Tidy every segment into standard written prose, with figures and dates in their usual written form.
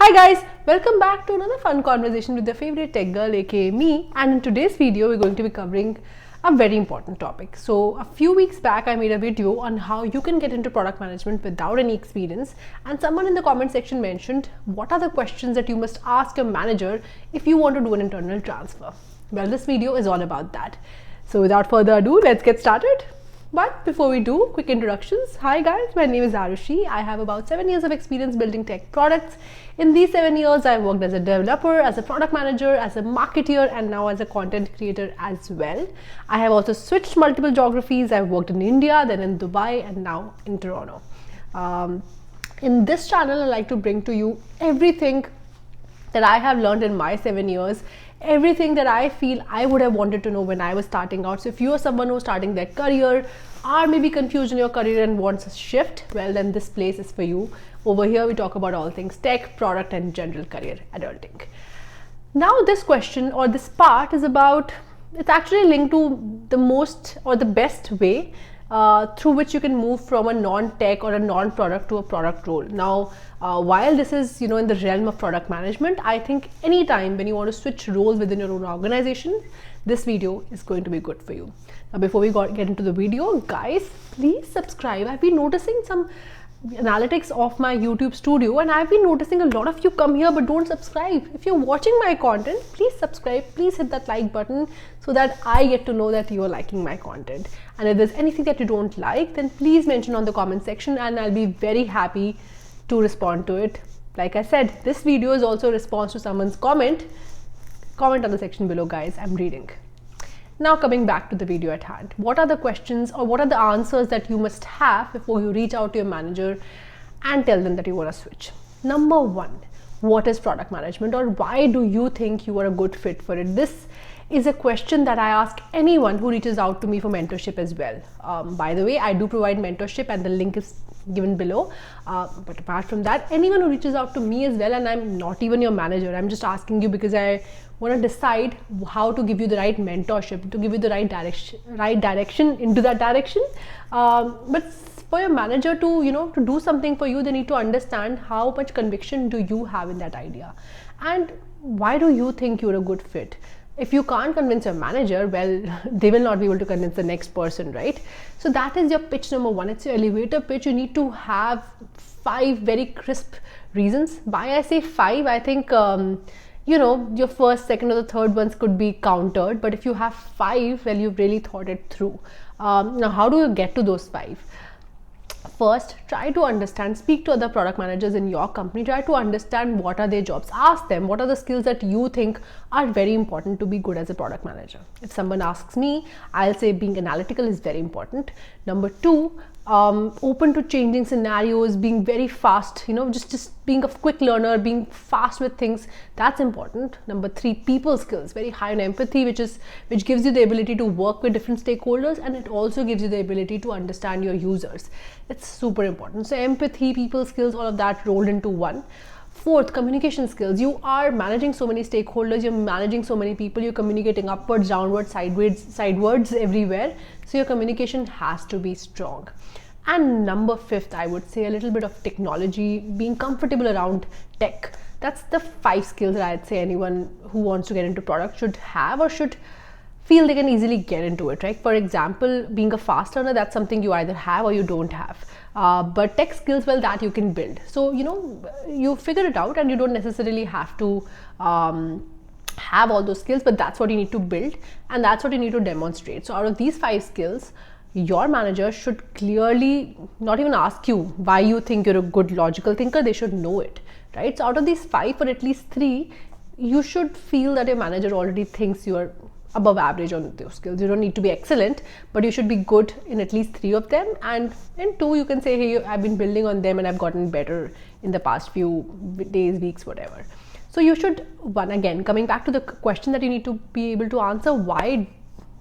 Hi guys, welcome back to another fun conversation with your favorite tech girl aka me, and in today's video we're going to be covering a very important topic. So a few weeks back I made a video on how you can get into product management without any experience, and someone in the comment section mentioned what are the questions that you must ask your manager if you want to do an internal transfer. Well, this video is all about that. So without further ado, let's get started. But before we do, quick introductions. Hi guys, my name is Aarushi. I have about 7 years of experience building tech products. In these 7 years, I've worked as a developer, as a product manager, as a marketer, and now as a content creator as well. I have also switched multiple geographies. I've worked in India, then in Dubai, and now in Toronto. In this channel, I like to bring to you everything that I have learned in my 7 years, everything that I feel I would have wanted to know when I was starting out. So if you are someone who's starting their career or maybe confused in your career and wants a shift, well then this place is for you. Over here we talk about all things tech, product and general career adulting. Now this question or this part is about, it's actually linked to the most or the best way through which you can move from a non-tech or a non-product to a product role. Now, while this is in the realm of product management, I think anytime when you want to switch roles within your own organization, this video is going to be good for you. Now, before we get into the video, guys, please subscribe. I've been noticing some analytics of my YouTube studio, and I've been noticing a lot of you come here but don't subscribe. If you're watching my content, please subscribe, please hit that like button so that I get to know that you're liking my content. And if there's anything that you don't like, then please mention on the comment section and I'll be very happy to respond to it. Like I said, this video is also a response to someone's comment on the section below, guys. I'm reading. Now coming back to the video at hand, what are the questions or what are the answers that you must have before you reach out to your manager and tell them that you want to switch? Number one, what is product management, or why do you think you are a good fit for it? This is a question that I ask anyone who reaches out to me for mentorship as well. By the way, I do provide mentorship and the link is given below. But apart from that, anyone who reaches out to me as well, and I'm not even your manager, I'm just asking you because I want to decide how to give you the right mentorship, to give you the right direction into that direction. But for your manager to to do something for you, they need to understand how much conviction do you have in that idea, and why do you think you're a good fit. If you can't convince your manager, well, they will not be able to convince the next person, right? So that is your pitch number one. It's your elevator pitch. You need to have 5 very crisp reasons. Why I say 5, I think your first, second or the third ones could be countered, but if you have 5, well, you've really thought it through. Now how do you get to those 5? First, try to understand, speak to other product managers in your company, try to understand what are their jobs. Ask them what are the skills that you think are very important to be good as a product manager. If someone asks me, I'll say being analytical is very important. Number 2, open to changing scenarios, being very fast, just being a quick learner, being fast with things, that's important. Number 3, people skills, very high on empathy, which gives you the ability to work with different stakeholders, and it also gives you the ability to understand your users. It's super important. So empathy, people skills, all of that rolled into one. 4th, communication skills. You are managing so many stakeholders, you're managing so many people, you're communicating upwards, downwards, sidewards, everywhere. So your communication has to be strong. And number 5th, I would say a little bit of technology, being comfortable around tech. That's the 5 skills that I'd say anyone who wants to get into product should have or should feel they can easily get into it, right? For example, being a fast learner, that's something you either have or you don't have. But tech skills, well, that you can build. So, you figure it out and you don't necessarily have to have all those skills, but that's what you need to build and that's what you need to demonstrate. So out of these 5 skills, your manager should clearly not even ask you why you think you're a good logical thinker. They should know it, right? So out of these 5, for at least 3, you should feel that your manager already thinks you're above average on those skills. You don't need to be excellent, but you should be good in at least 3 of them. And in 2, you can say, hey, I've been building on them and I've gotten better in the past few days, weeks, whatever. So you should, again, coming back to the question that you need to be able to answer, why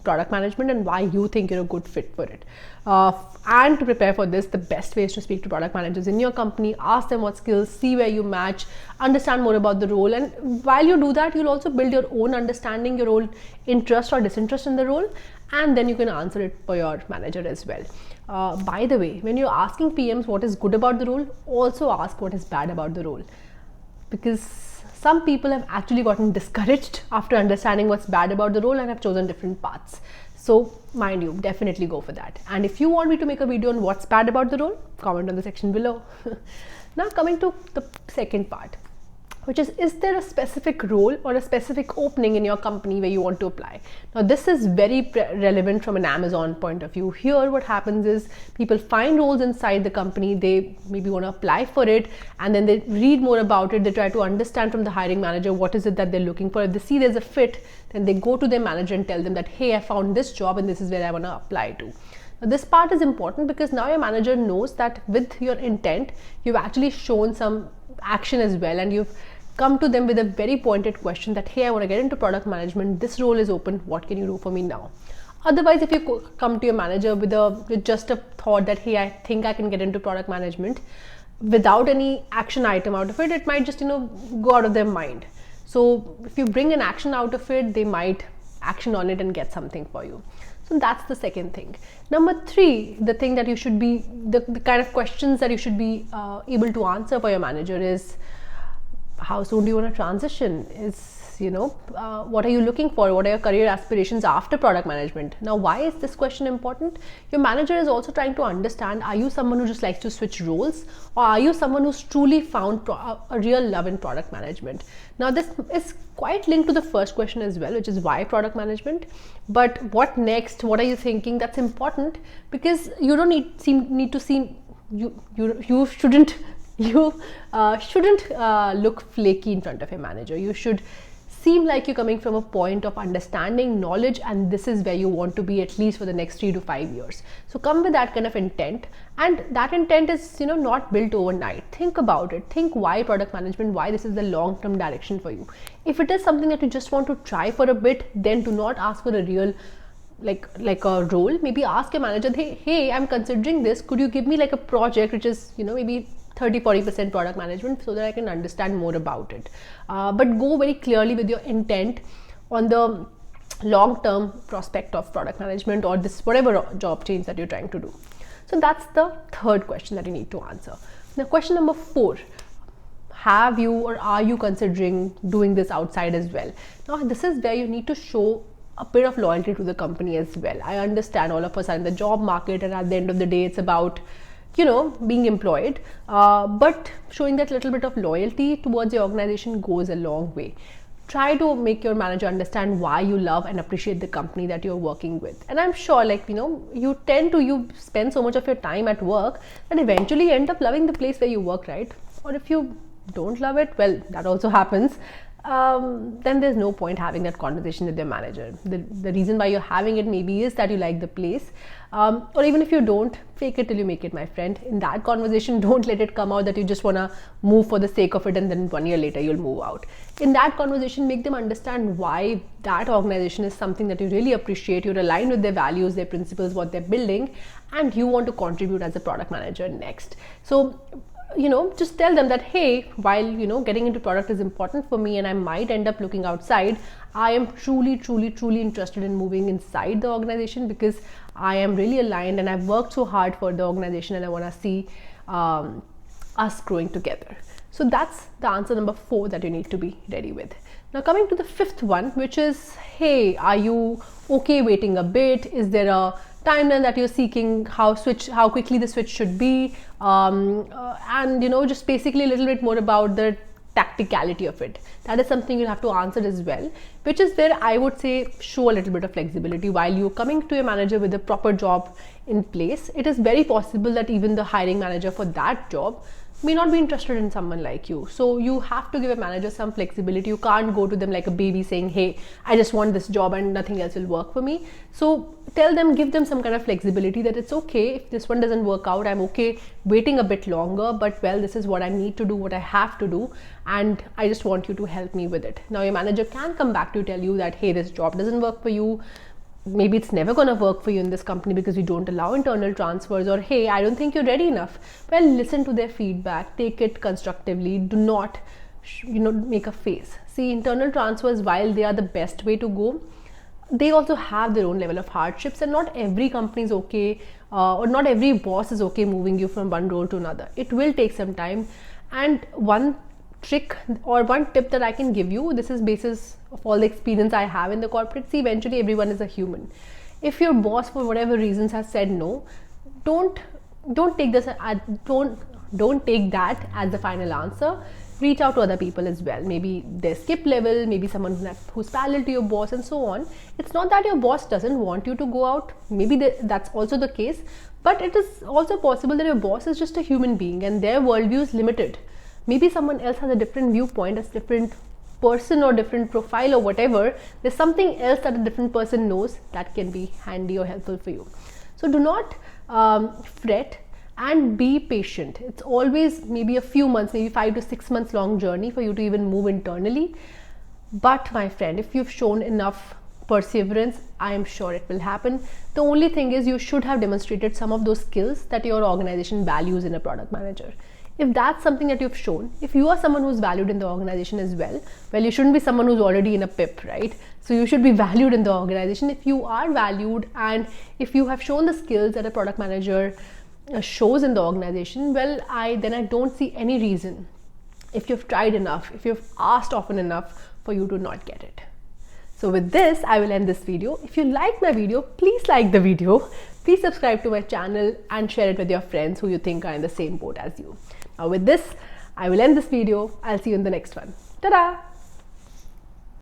product management and why you think you're a good fit for it. And to prepare for this, the best way is to speak to product managers in your company, ask them what skills, see where you match, understand more about the role. And while you do that, you'll also build your own understanding, your own interest or disinterest in the role, and then you can answer it for your manager as well. By the way, when you're asking PMs what is good about the role, also ask what is bad about the role. because some people have actually gotten discouraged after understanding what's bad about the role and have chosen different paths. So mind you, definitely go for that. And if you want me to make a video on what's bad about the role, comment on the section below. Now coming to the second part, which is there a specific role or a specific opening in your company where you want to apply? Now this is very relevant from an Amazon point of view. Here what happens is people find roles inside the company, they maybe want to apply for it, and then they read more about it, they try to understand from the hiring manager what is it that they're looking for. If they see there's a fit, then they go to their manager and tell them that, hey, I found this job and this is where I want to apply to. Now, this part is important because now your manager knows that with your intent, you've actually shown some action as well, and you've come to them with a very pointed question that, hey, I want to get into product management, this role is open, what can you do for me now? Otherwise, if you come to your manager with just a thought that, hey, I think I can get into product management, without any action item out of it, it might just go out of their mind. So if you bring an action out of it, they might action on it and get something for you. So that's the second thing. Number three, the thing that you should be, the kind of questions that you should be able to answer for your manager is, how soon do you want to transition? What are you looking for? What are your career aspirations after product management? Now, why is this question important? Your manager is also trying to understand, are you someone who just likes to switch roles, or are you someone who's truly found a real love in product management? Now, this is quite linked to the first question as well, which is why product management. But what next? What are you thinking? That's important because you don't need to seem, you shouldn't look flaky in front of your manager. You should seem like you're coming from a point of understanding, knowledge, and this is where you want to be at least for the next 3 to 5 years. So come with that kind of intent, and that intent is not built overnight. Think about it. Think why product management, why this is the long-term direction for you. If it is something that you just want to try for a bit, then do not ask for a real like a role. Maybe ask your manager, hey, I'm considering this, could you give me like a project which is maybe 30-40% product management, so that I can understand more about it. But go very clearly with your intent on the long-term prospect of product management or this whatever job change that you're trying to do. So that's the third question that you need to answer. Now, question number 4. Have you or are you considering doing this outside as well? Now, this is where you need to show a bit of loyalty to the company as well. I understand all of us are in the job market, and at the end of the day, it's about being employed, but showing that little bit of loyalty towards your organization goes a long way. Try to make your manager understand why you love and appreciate the company that you're working with. And I'm sure you spend so much of your time at work that eventually you end up loving the place where you work, right? Or if you don't love it, well, that also happens. Then there's no point having that conversation with your manager. The reason why you're having it maybe is that you like the place, or even if you don't, fake it till you make it, my friend. In that conversation, don't let it come out that you just want to move for the sake of it and then 1 year later you'll move out. In that conversation, make them understand why that organization is something that you really appreciate, you're aligned with their values, their principles, what they're building, and you want to contribute as a product manager next. So just tell them that, hey, while getting into product is important for me and I might end up looking outside, I am truly interested in moving inside the organization because I am really aligned and I've worked so hard for the organization and I want to see us growing together. So that's the answer number 4 that you need to be ready with. Now coming to the 5th one, which is, hey, are you okay waiting a bit? Is there a timeline that you're seeking, how quickly the switch should be, and just basically a little bit more about the tacticality of it. That is something you'll have to answer as well, which is where I would say show a little bit of flexibility. While you're coming to your manager with a proper job in place, it is very possible that even the hiring manager for that job may not be interested in someone like you. So you have to give a manager some flexibility. You can't go to them like a baby saying, hey, I just want this job and nothing else will work for me. So tell them, give them some kind of flexibility that it's okay if this one doesn't work out, I'm okay waiting a bit longer, but well, this is what I need to do, what I have to do, and I just want you to help me with it. Now your manager can come back to tell you that, hey, this job doesn't work for you, maybe it's never going to work for you in this company because you don't allow internal transfers, or hey, I don't think you're ready enough. Well, listen to their feedback, take it constructively, do not make a face. See, internal transfers, while they are the best way to go, they also have their own level of hardships, and not every company is okay, or not every boss is okay moving you from one role to another. It will take some time, and one trick or one tip that I can give you, this is basis of all the experience I have in the corporate. See, eventually everyone is a human. If your boss for whatever reasons has said no, don't take this don't take that as the final answer. Reach out to other people as well. Maybe their skip level, maybe someone who's parallel to your boss, and so on. It's not that your boss doesn't want you to go out. Maybe that's also the case, but it is also possible that your boss is just a human being and their worldview is limited. Maybe someone else has a different viewpoint, a different person or different profile or whatever. There's something else that a different person knows that can be handy or helpful for you. So do not fret and be patient. It's always maybe a few months, maybe 5 to 6 months long journey for you to even move internally. But my friend, if you've shown enough perseverance, I am sure it will happen. The only thing is you should have demonstrated some of those skills that your organization values in a product manager. If that's something that you've shown, if you are someone who's valued in the organization as well, you shouldn't be someone who's already in a PIP, right? So you should be valued in the organization. If you are valued and if you have shown the skills that a product manager shows in the organization, then I don't see any reason, if you've tried enough, if you've asked often enough, for you to not get it. So with this, I will end this video. If you like my video, please like the video. Please subscribe to my channel and share it with your friends who you think are in the same boat as you. Now with this, I will end this video. I'll see you in the next one. Ta-da!